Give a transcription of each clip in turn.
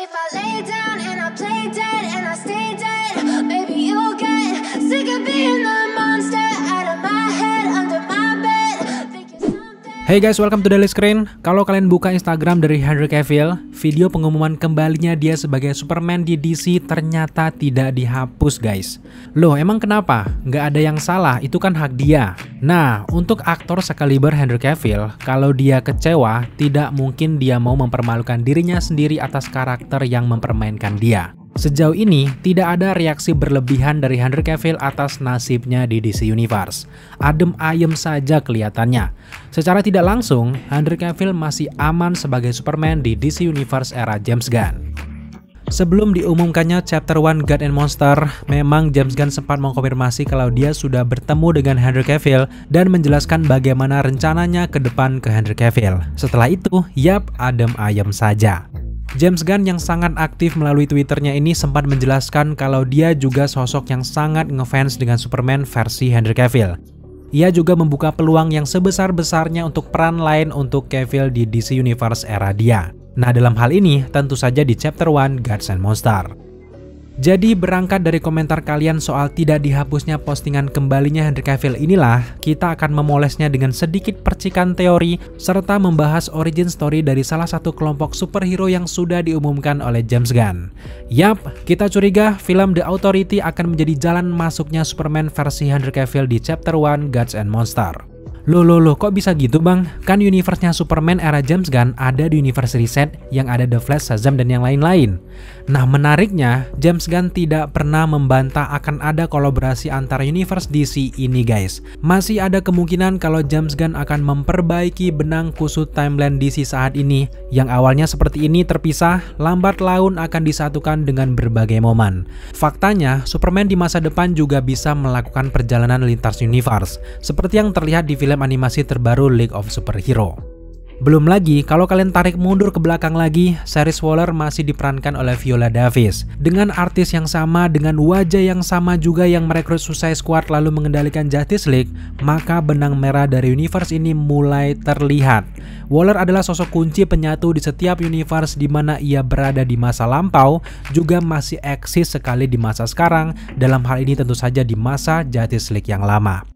if I lay down and I play dead and I stay dead, maybe you'll get sick of being the monster out of my head, under my bed. Hey guys, welcome to Daily Screen. Kalau kalian buka Instagram dari Henry Cavill, video pengumuman kembalinya dia sebagai Superman di DC ternyata tidak dihapus guys. Loh, emang kenapa? Nggak ada yang salah, itu kan hak dia. Nah, untuk aktor sekaliber Henry Cavill, kalau dia kecewa, tidak mungkin dia mau mempermalukan dirinya sendiri atas karakter yang mempermainkan dia. Sejauh ini, tidak ada reaksi berlebihan dari Henry Cavill atas nasibnya di DC Universe. Adem ayem saja kelihatannya. Secara tidak langsung, Henry Cavill masih aman sebagai Superman di DC Universe era James Gunn. Sebelum diumumkannya Chapter 1 God and Monster, memang James Gunn sempat mengkonfirmasi kalau dia sudah bertemu dengan Henry Cavill dan menjelaskan bagaimana rencananya ke depan ke Henry Cavill. Setelah itu, yap, adem ayem saja. James Gunn yang sangat aktif melalui Twitternya ini sempat menjelaskan kalau dia juga sosok yang sangat ngefans dengan Superman versi Henry Cavill. Ia juga membuka peluang yang sebesar-besarnya untuk peran lain untuk Cavill di DC Universe era dia. Nah, dalam hal ini tentu saja di Chapter 1 Gods and Monster. Jadi berangkat dari komentar kalian soal tidak dihapusnya postingan kembalinya Henry Cavill inilah, kita akan memolesnya dengan sedikit percikan teori serta membahas origin story dari salah satu kelompok superhero yang sudah diumumkan oleh James Gunn. Yap, kita curiga film The Authority akan menjadi jalan masuknya Superman versi Henry Cavill di Chapter 1 Gods and Monster. Loh, kok bisa gitu bang? Kan universe-nya Superman era James Gunn ada di universe Reset yang ada The Flash, Shazam, dan yang lain-lain. Nah, menariknya, James Gunn tidak pernah membantah akan ada kolaborasi antara universe DC ini guys. Masih ada kemungkinan kalau James Gunn akan memperbaiki benang kusut timeline DC saat ini, yang awalnya seperti ini terpisah, lambat laun akan disatukan dengan berbagai momen. Faktanya, Superman di masa depan juga bisa melakukan perjalanan lintas universe, seperti yang terlihat di film animasi terbaru League of Superhero. Belum lagi, kalau kalian tarik mundur ke belakang lagi, series Waller masih diperankan oleh Viola Davis dengan artis yang sama, dengan wajah yang sama juga yang merekrut Suicide Squad lalu mengendalikan Justice League, maka benang merah dari universe ini mulai terlihat. Waller adalah sosok kunci penyatu di setiap universe di mana ia berada di masa lampau, juga masih eksis sekali di masa sekarang, dalam hal ini tentu saja di masa Justice League yang lama.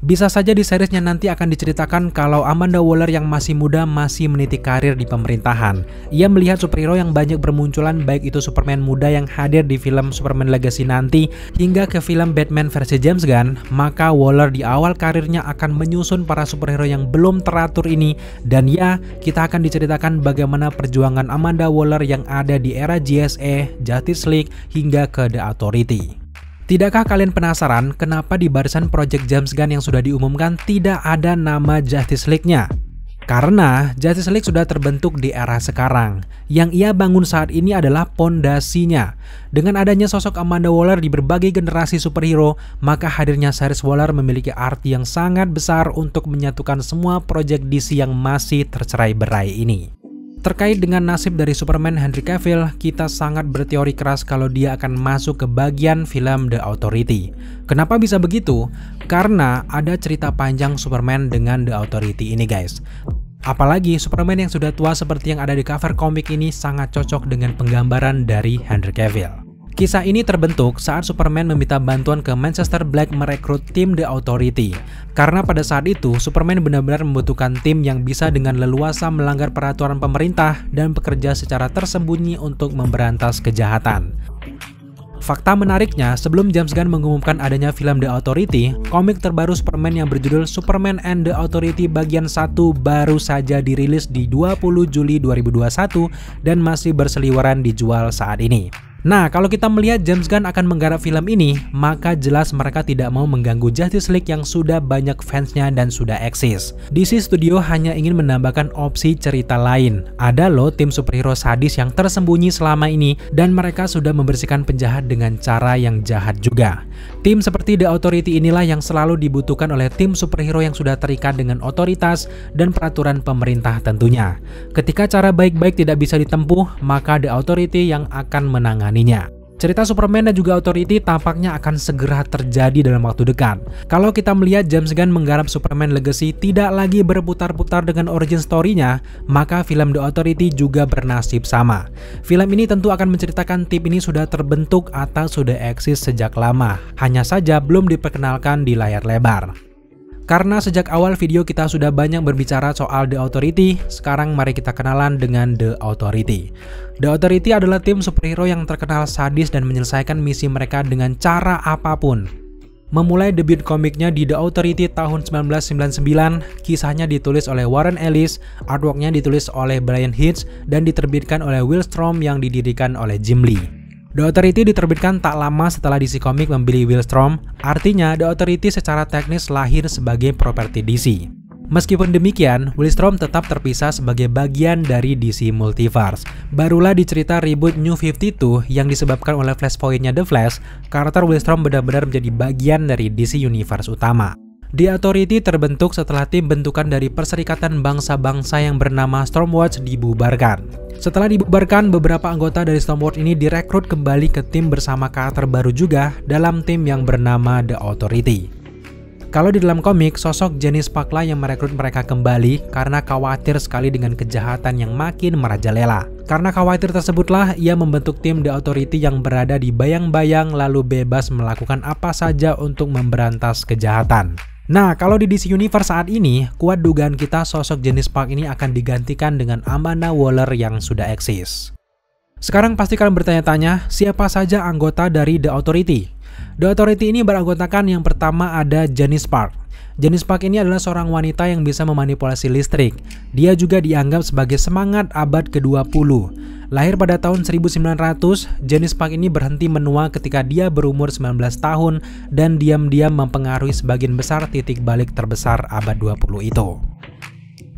Bisa saja di seriesnya nanti akan diceritakan kalau Amanda Waller yang masih muda masih meniti karir di pemerintahan. Ia melihat superhero yang banyak bermunculan, baik itu Superman muda yang hadir di film Superman Legacy nanti hingga ke film Batman versi James Gunn, maka Waller di awal karirnya akan menyusun para superhero yang belum teratur ini, dan ya, kita akan diceritakan bagaimana perjuangan Amanda Waller yang ada di era JSA, Justice League hingga ke The Authority. Tidakkah kalian penasaran kenapa di barisan project James Gunn yang sudah diumumkan tidak ada nama Justice League-nya? Karena Justice League sudah terbentuk di era sekarang. Yang ia bangun saat ini adalah pondasinya. Dengan adanya sosok Amanda Waller di berbagai generasi superhero, maka hadirnya series Waller memiliki arti yang sangat besar untuk menyatukan semua project DC yang masih tercerai-berai ini. Terkait dengan nasib dari Superman Henry Cavill, kita sangat berteori keras kalau dia akan masuk ke bagian film The Authority. Kenapa bisa begitu? Karena ada cerita panjang Superman dengan The Authority ini guys. Apalagi Superman yang sudah tua seperti yang ada di cover komik ini sangat cocok dengan penggambaran dari Henry Cavill. Kisah ini terbentuk saat Superman meminta bantuan ke Manchester Black merekrut tim The Authority. Karena pada saat itu, Superman benar-benar membutuhkan tim yang bisa dengan leluasa melanggar peraturan pemerintah dan bekerja secara tersembunyi untuk memberantas kejahatan. Fakta menariknya, sebelum James Gunn mengumumkan adanya film The Authority, komik terbaru Superman yang berjudul Superman and The Authority bagian 1 baru saja dirilis di 20 Juli 2021 dan masih berseliweran dijual saat ini. Nah, kalau kita melihat James Gunn akan menggarap film ini, maka jelas mereka tidak mau mengganggu Justice League yang sudah banyak fansnya dan sudah eksis. DC Studio hanya ingin menambahkan opsi cerita lain. Ada loh tim superhero sadis yang tersembunyi selama ini, dan mereka sudah membersihkan penjahat dengan cara yang jahat juga. Tim seperti The Authority inilah yang selalu dibutuhkan oleh tim superhero yang sudah terikat dengan otoritas dan peraturan pemerintah tentunya. Ketika cara baik-baik tidak bisa ditempuh, maka The Authority yang akan menangani. Cerita Superman dan juga Authority tampaknya akan segera terjadi dalam waktu dekat. Kalau kita melihat James Gunn menggarap Superman Legacy tidak lagi berputar-putar dengan origin story-nya, maka film The Authority juga bernasib sama. Film ini tentu akan menceritakan tim ini sudah terbentuk atau sudah eksis sejak lama, hanya saja belum diperkenalkan di layar lebar. Karena sejak awal video kita sudah banyak berbicara soal The Authority, sekarang mari kita kenalan dengan The Authority. The Authority adalah tim superhero yang terkenal sadis dan menyelesaikan misi mereka dengan cara apapun. Memulai debut komiknya di The Authority tahun 1999, kisahnya ditulis oleh Warren Ellis, artworknya ditulis oleh Brian Hitch, dan diterbitkan oleh Wildstorm yang didirikan oleh Jim Lee. The Authority diterbitkan tak lama setelah DC Comics membeli Wildstorm, artinya The Authority secara teknis lahir sebagai properti DC. Meskipun demikian, Wildstorm tetap terpisah sebagai bagian dari DC Multiverse. Barulah dicerita reboot New 52 yang disebabkan oleh Flashpoint-nya The Flash, karakter Wildstorm benar-benar menjadi bagian dari DC Universe utama. The Authority terbentuk setelah tim bentukan dari Perserikatan Bangsa-Bangsa yang bernama Stormwatch dibubarkan. Setelah dibubarkan, beberapa anggota dari Stormwatch ini direkrut kembali ke tim bersama karakter baru juga dalam tim yang bernama The Authority. Kalau di dalam komik, sosok Janice Park lah yang merekrut mereka kembali karena khawatir sekali dengan kejahatan yang makin merajalela. Karena khawatir tersebutlah ia membentuk tim The Authority yang berada di bayang-bayang lalu bebas melakukan apa saja untuk memberantas kejahatan. Nah, kalau di DC Universe saat ini, kuat dugaan kita sosok Janice Park ini akan digantikan dengan Amanda Waller yang sudah eksis. Sekarang pasti kalian bertanya-tanya, siapa saja anggota dari The Authority? The Authority ini beranggotakan yang pertama ada Janice Park. Janice Park ini adalah seorang wanita yang bisa memanipulasi listrik. Dia juga dianggap sebagai semangat abad ke-20. Lahir pada tahun 1900, Janice Park ini berhenti menua ketika dia berumur 19 tahun dan diam-diam mempengaruhi sebagian besar titik balik terbesar abad 20 itu.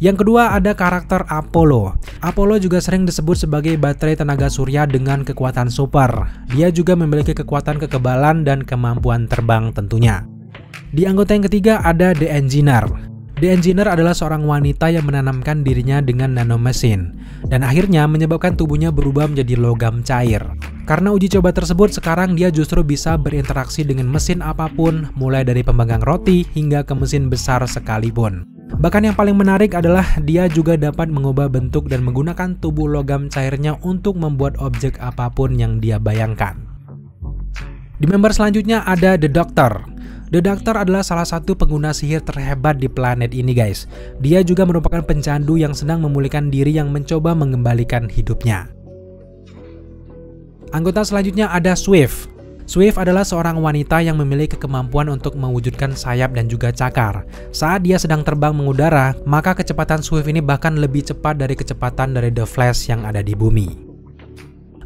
Yang kedua ada karakter Apollo. Apollo juga sering disebut sebagai baterai tenaga surya dengan kekuatan super. Dia juga memiliki kekuatan kekebalan dan kemampuan terbang tentunya. Di anggota yang ketiga ada The Engineer. The Engineer adalah seorang wanita yang menanamkan dirinya dengan nanomesin dan akhirnya menyebabkan tubuhnya berubah menjadi logam cair. Karena uji coba tersebut, sekarang dia justru bisa berinteraksi dengan mesin apapun, mulai dari pemanggang roti hingga ke mesin besar sekalipun. Bahkan yang paling menarik adalah dia juga dapat mengubah bentuk dan menggunakan tubuh logam cairnya untuk membuat objek apapun yang dia bayangkan. Di member selanjutnya ada The Doctor. The Doctor adalah salah satu pengguna sihir terhebat di planet ini guys. Dia juga merupakan pencandu yang sedang memulihkan diri yang mencoba mengembalikan hidupnya. Anggota selanjutnya ada Swift. Swift adalah seorang wanita yang memiliki kemampuan untuk mewujudkan sayap dan juga cakar. Saat dia sedang terbang mengudara, maka kecepatan Swift ini bahkan lebih cepat dari kecepatan dari The Flash yang ada di bumi.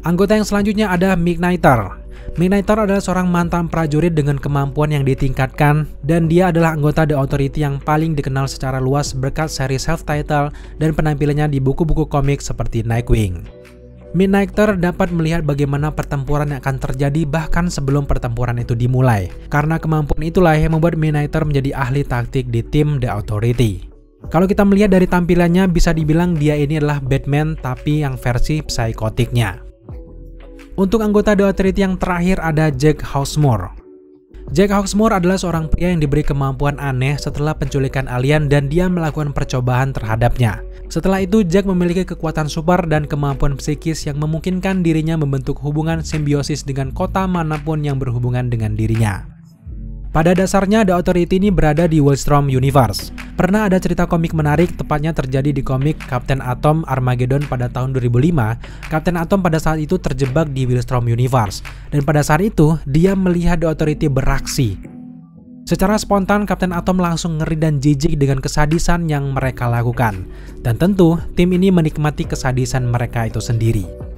Anggota yang selanjutnya ada Midnighter. Midnighter adalah seorang mantan prajurit dengan kemampuan yang ditingkatkan dan dia adalah anggota The Authority yang paling dikenal secara luas berkat seri self-title dan penampilannya di buku-buku komik seperti Nightwing. Midnighter dapat melihat bagaimana pertempuran yang akan terjadi bahkan sebelum pertempuran itu dimulai. Karena kemampuan itulah yang membuat Midnighter menjadi ahli taktik di tim The Authority. Kalau kita melihat dari tampilannya bisa dibilang dia ini adalah Batman tapi yang versi psikotiknya. Untuk anggota The Authority yang terakhir ada Jack Hawksmoor. Jack Hawksmoor adalah seorang pria yang diberi kemampuan aneh setelah penculikan alien dan dia melakukan percobaan terhadapnya. Setelah itu Jack memiliki kekuatan super dan kemampuan psikis yang memungkinkan dirinya membentuk hubungan simbiosis dengan kota manapun yang berhubungan dengan dirinya. Pada dasarnya The Authority ini berada di Wildstorm Universe. Pernah ada cerita komik menarik tepatnya terjadi di komik Captain Atom Armageddon pada tahun 2005. Captain Atom pada saat itu terjebak di Wildstorm Universe dan pada saat itu dia melihat The Authority beraksi. Secara spontan Captain Atom langsung ngeri dan jijik dengan kesadisan yang mereka lakukan. Dan tentu tim ini menikmati kesadisan mereka itu sendiri.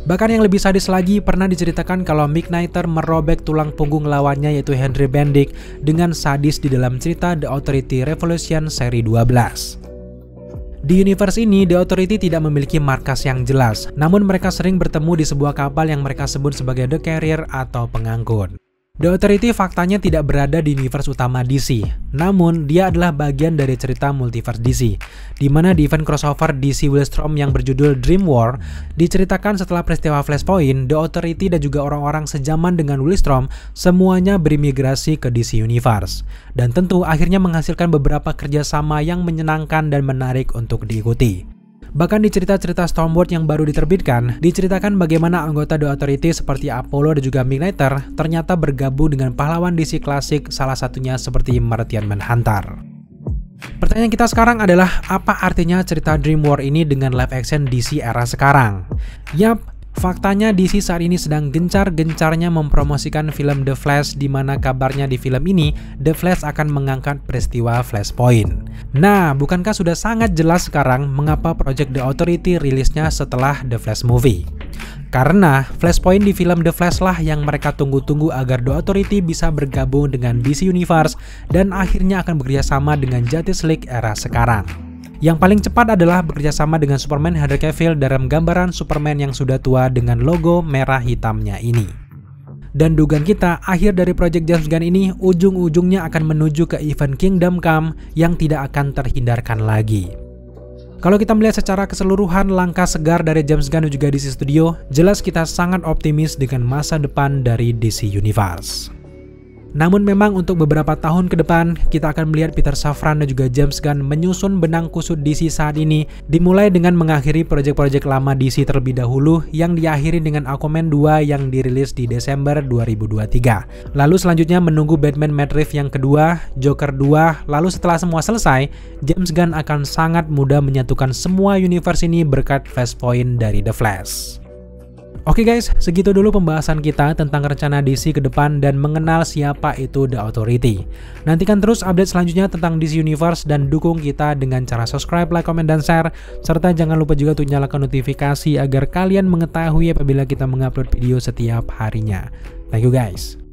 Bahkan yang lebih sadis lagi pernah diceritakan kalau Midnighter merobek tulang punggung lawannya yaitu Henry Bendick dengan sadis di dalam cerita The Authority Revolution seri 12. Di universe ini, The Authority tidak memiliki markas yang jelas, namun mereka sering bertemu di sebuah kapal yang mereka sebut sebagai The Carrier atau pengangkut. The Authority faktanya tidak berada di universe utama DC, namun dia adalah bagian dari cerita multiverse DC, di mana di event crossover DC Wildstorm yang berjudul Dream War diceritakan setelah peristiwa Flashpoint, The Authority dan juga orang-orang sejaman dengan Wildstorm semuanya berimigrasi ke DC Universe, dan tentu akhirnya menghasilkan beberapa kerjasama yang menyenangkan dan menarik untuk diikuti. Bahkan di cerita-cerita Stormworld yang baru diterbitkan, diceritakan bagaimana anggota The Authority seperti Apollo dan juga Midnighter ternyata bergabung dengan pahlawan DC klasik, salah satunya seperti Martian Manhunter. Pertanyaan kita sekarang adalah, apa artinya cerita Dream War ini dengan live action DC era sekarang? Yap, faktanya DC saat ini sedang gencar-gencarnya mempromosikan film The Flash, di mana kabarnya di film ini The Flash akan mengangkat peristiwa Flashpoint. Nah, bukankah sudah sangat jelas sekarang mengapa Project The Authority rilisnya setelah The Flash movie? Karena Flashpoint di film The Flash lah yang mereka tunggu-tunggu agar The Authority bisa bergabung dengan DC Universe dan akhirnya akan bekerjasama dengan Justice League era sekarang. Yang paling cepat adalah bekerjasama dengan Superman Henry Cavill dalam gambaran Superman yang sudah tua dengan logo merah hitamnya ini. Dan dugaan kita, akhir dari Project James Gunn ini ujung-ujungnya akan menuju ke event Kingdom Come yang tidak akan terhindarkan lagi. Kalau kita melihat secara keseluruhan langkah segar dari James Gunn dan juga DC Studio, jelas kita sangat optimis dengan masa depan dari DC Universe. Namun memang untuk beberapa tahun ke depan, kita akan melihat Peter Safran dan juga James Gunn menyusun benang kusut DC saat ini, dimulai dengan mengakhiri proyek-proyek lama DC terlebih dahulu yang diakhiri dengan Aquaman 2 yang dirilis di Desember 2023. Lalu selanjutnya menunggu Batman Matt Reeves yang kedua, Joker 2, lalu setelah semua selesai, James Gunn akan sangat mudah menyatukan semua universe ini berkat Flashpoint dari The Flash. Oke guys, segitu dulu pembahasan kita tentang rencana DC ke depan dan mengenal siapa itu The Authority. Nantikan terus update selanjutnya tentang DC Universe dan dukung kita dengan cara subscribe, like, komen, dan share. Serta jangan lupa juga untuk nyalakan notifikasi agar kalian mengetahui apabila kita mengupload video setiap harinya. Thank you guys.